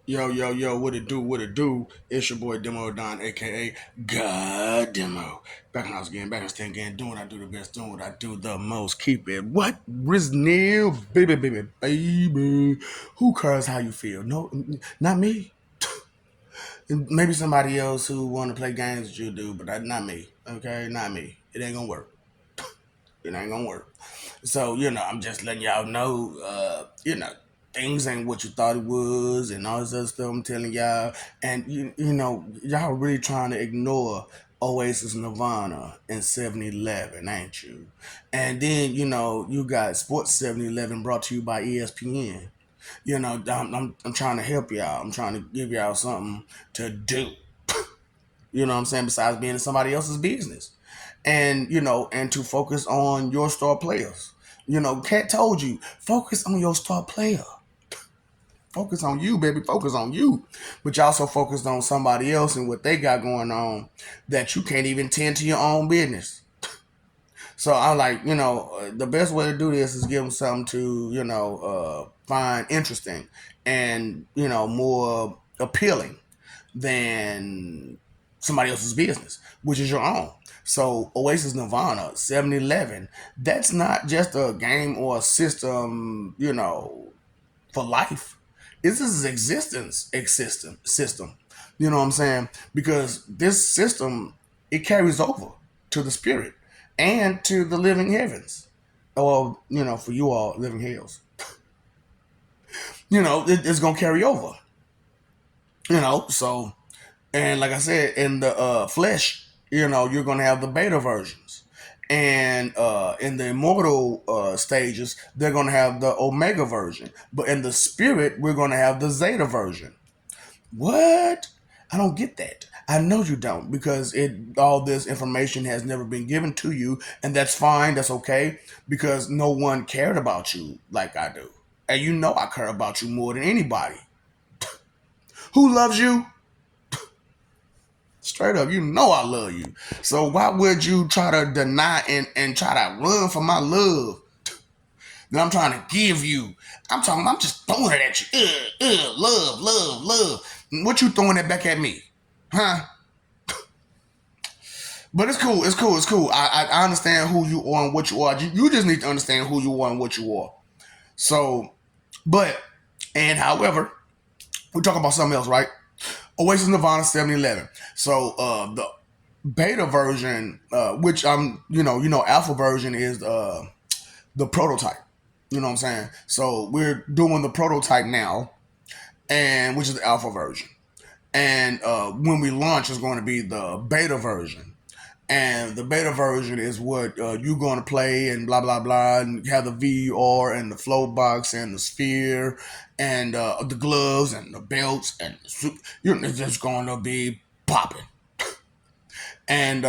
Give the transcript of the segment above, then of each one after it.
Yo, yo, yo, what it do, what it do? It's your boy Demo Don, aka God Demo. Back in the house again, back in the stand again, doing what I do the best, doing what I do the most. Keep it what? Riznil, baby, baby, baby. Who cares how you feel? No, not me. Maybe somebody else who want to play games that you do, but not me. Okay, not me. It ain't gonna work. It ain't gonna work. So, I'm just letting y'all know, things ain't what you thought it was and all this other stuff I'm telling y'all. And, y'all really trying to ignore Oasis Nirvana and 7-Eleven, ain't you? And then, you got Sports 7-Eleven brought to you by ESPN. I'm trying to help y'all. I'm trying to give y'all something to do. You know what I'm saying? Besides being in somebody else's business. And, and to focus on your star players. Cat told you, focus on your star player. Focus on you, baby. Focus on you. But you also focused on somebody else and what they got going on that you can't even tend to your own business. So I like, the best way to do this is give them something to, find interesting and, more appealing than somebody else's business, which is your own. So Oasis Nirvana, 7-Eleven, that's not just a game or a system, for life. This is system. You know what I'm saying? Because this system, it carries over to the spirit and to the living heavens. Or, for you all, living hells. It's gonna carry over. So, and like I said, in the flesh, you're gonna have the beta versions. And in the immortal stages, they're gonna have the omega version. But in the spirit, we're gonna have the zeta version. What? I don't get that. I know you don't, because all this information has never been given to you, and that's fine. That's okay, because no one cared about you like I do, and I care about you more than anybody. Who loves you? Straight up, I love you. So why would you try to deny and try to run from my love that I'm trying to give you? I'm just throwing it at you. Love, love, love. What you throwing it back at me? Huh? But it's cool. It's cool. It's cool. I understand who you are and what you are. You just need to understand who you are and what you are. So, but, and however, we're talking about something else, right? Oasis Nirvana 7-Eleven. So, the beta version, which alpha version is the prototype. You know what I'm saying? So we're doing the prototype now, and which is the alpha version. And when we launch, is going to be the beta version. And the beta version is what you're going to play and blah blah blah, and have the VR and the float box and the sphere and the gloves and the belts and it's just going to be popping. And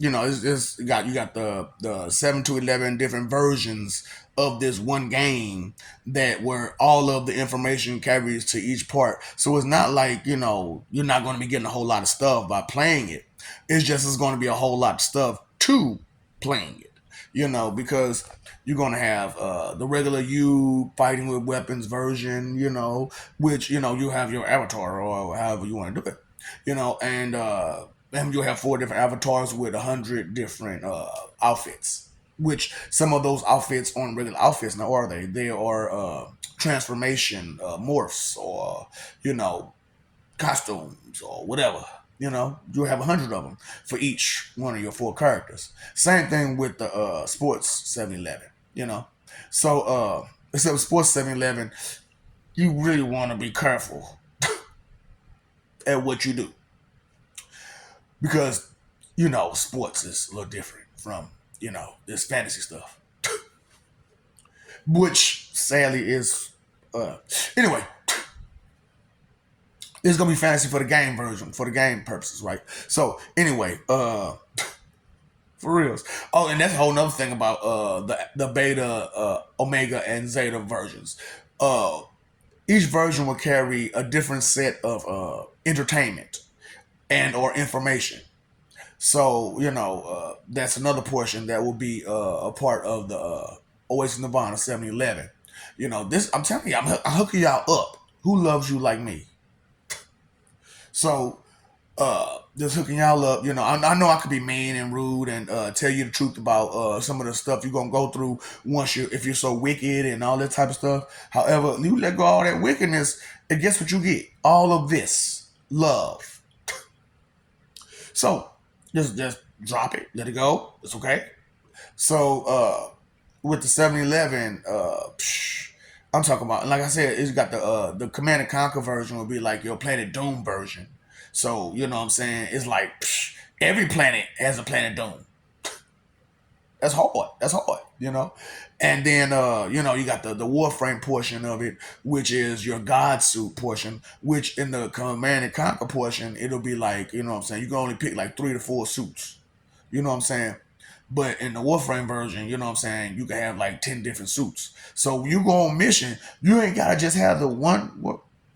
it's got the 7 to 11 different versions of this one game that where all of the information carries to each part. So it's not like you're not going to be getting a whole lot of stuff by playing it. It's going to be a whole lot of stuff to playing it. Because you're going to have the regular you fighting with weapons version, which you have your avatar or however you want to do it, and you'll have 4 different avatars with 100 different outfits. Which some of those outfits aren't regular outfits now, are they? They are transformation morphs or costumes or whatever. You'll have 100 of them for each one of your 4 characters. Same thing with the sports 7-Eleven. So except sports 7-Eleven, you really want to be careful at what you do, because sports is a little different from this fantasy stuff, which sadly is anyway. It's gonna be fantasy for the game version, for the game purposes, right? So anyway, for reals. Oh, and that's a whole nother thing about the beta, omega, and zeta versions. Uh, each version will carry a different set of entertainment and or information. So that's another portion that will be a part of the Oasis Nirvana 7-Eleven. This I'm telling you, I'm hooking y'all up. Who loves you like me? So just hooking y'all up. I know I could be mean and rude and tell you the truth about some of the stuff you're gonna go through if you're so wicked and all that type of stuff. However, you let go of all that wickedness, and guess what you get? All of this love. So just drop it, let it go. It's okay. So with the 7-Eleven, I'm talking about, like I said, it's got the Command and Conquer version will be like your Planet Doom version. So you know what I'm saying? It's like every planet has a Planet Doom. That's hard. That's hard. And then you got the Warframe portion of it, which is your God suit portion, which in the Command and Conquer portion, it'll be like, you know what I'm saying, you can only pick like 3 to 4 suits. You know what I'm saying? But in the Warframe version, you know what I'm saying, you can have like 10 different suits. So when you go on mission, you ain't gotta just have the one.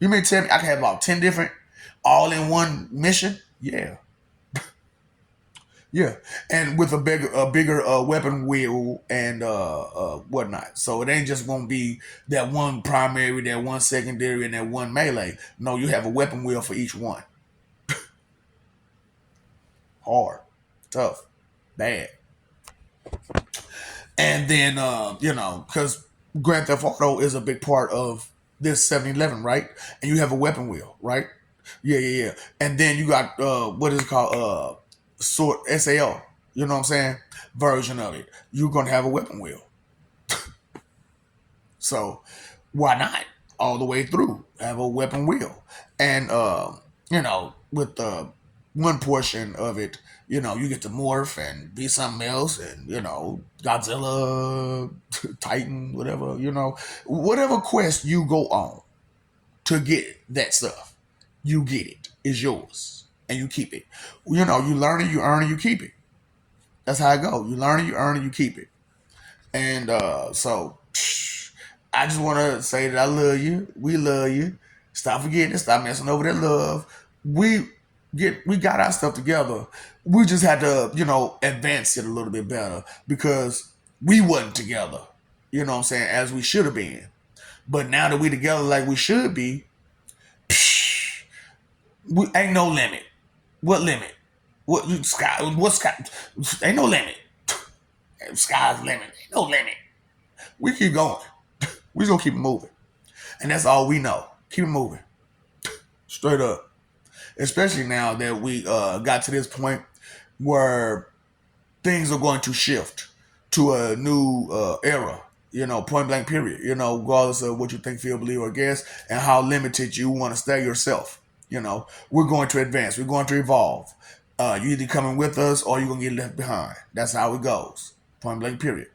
You may tell me I can have about 10 different all in one mission? Yeah. Yeah, and with a bigger weapon wheel and whatnot. So it ain't just gonna be that one primary, that one secondary, and that one melee. No, you have a weapon wheel for each one. Hard, tough, bad. And then because Grand Theft Auto is a big part of this 7-Eleven, right? And you have a weapon wheel, right? Yeah, yeah, yeah. And then you got what is it called? Sort SAL. You know what I'm saying? Version of it. You're gonna have a weapon wheel. So why not all the way through have a weapon wheel? And with the one portion of it, you get to morph and be something else, and Godzilla, Titan, whatever, whatever quest you go on to get that stuff, you get it. It's yours, and you keep it. You learn it, you earn it, you keep it. That's how it goes. You learn it, you earn it, you keep it. And so I just want to say that I love you. We love you. Stop forgetting. Stop messing over that love. We got our stuff together. We just had to, advance it a little bit better because we wasn't together. You know what I'm saying? As we should have been. But now that we together like we should be, we ain't no limit. What limit? What sky? What sky? Ain't no limit. Sky's limit. Ain't no limit. We keep going. We just gonna keep it moving, and that's all we know. Keep it moving, straight up. Especially now that we got to this point where things are going to shift to a new era. Point blank period. Regardless of what you think, feel, believe, or guess, and how limited you want to stay yourself. We're going to advance. We're going to evolve. You either coming with us or you're gonna get left behind. That's how it goes. Point blank period.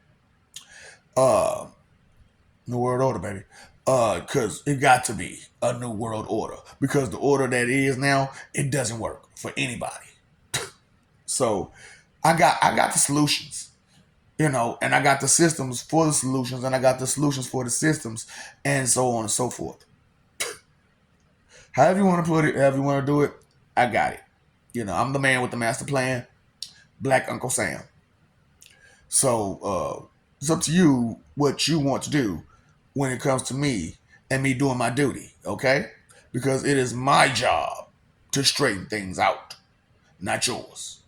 New world order, baby. Cause it got to be a new world order. Because the order that is now, it doesn't work for anybody. So I got the solutions. And I got the systems for the solutions, and I got the solutions for the systems, and so on and so forth. However you want to put it, however you want to do it, I got it. I'm the man with the master plan, Black Uncle Sam. So it's up to you what you want to do when it comes to me and me doing my duty, okay? Because it is my job to straighten things out, not yours.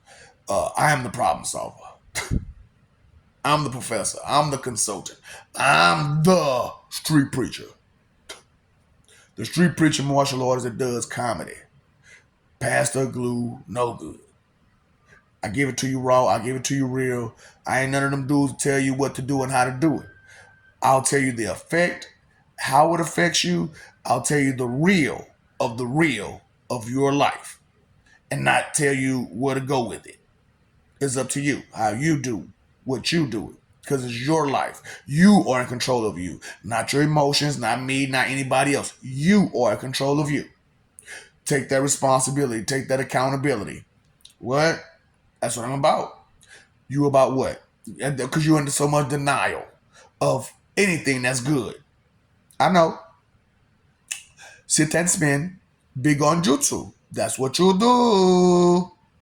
I am the problem solver. I'm the professor. I'm the consultant. I'm the street preacher. The street preacher martial artist that does comedy. Pastor glue, no good. I give it to you raw. I give it to you real. I ain't none of them dudes to tell you what to do and how to do it. I'll tell you the effect, how it affects you. I'll tell you the real of your life, and not tell you where to go with it. It's up to you how you do what you do, because it's your life. You are in control of you, not your emotions, not me, not anybody else. You are in control of you. Take that responsibility. Take that accountability. What? That's what I'm about. You about what? Because you're under so much denial of anything that's good. I know. Sit and spin. Big on jutsu. That's what you do.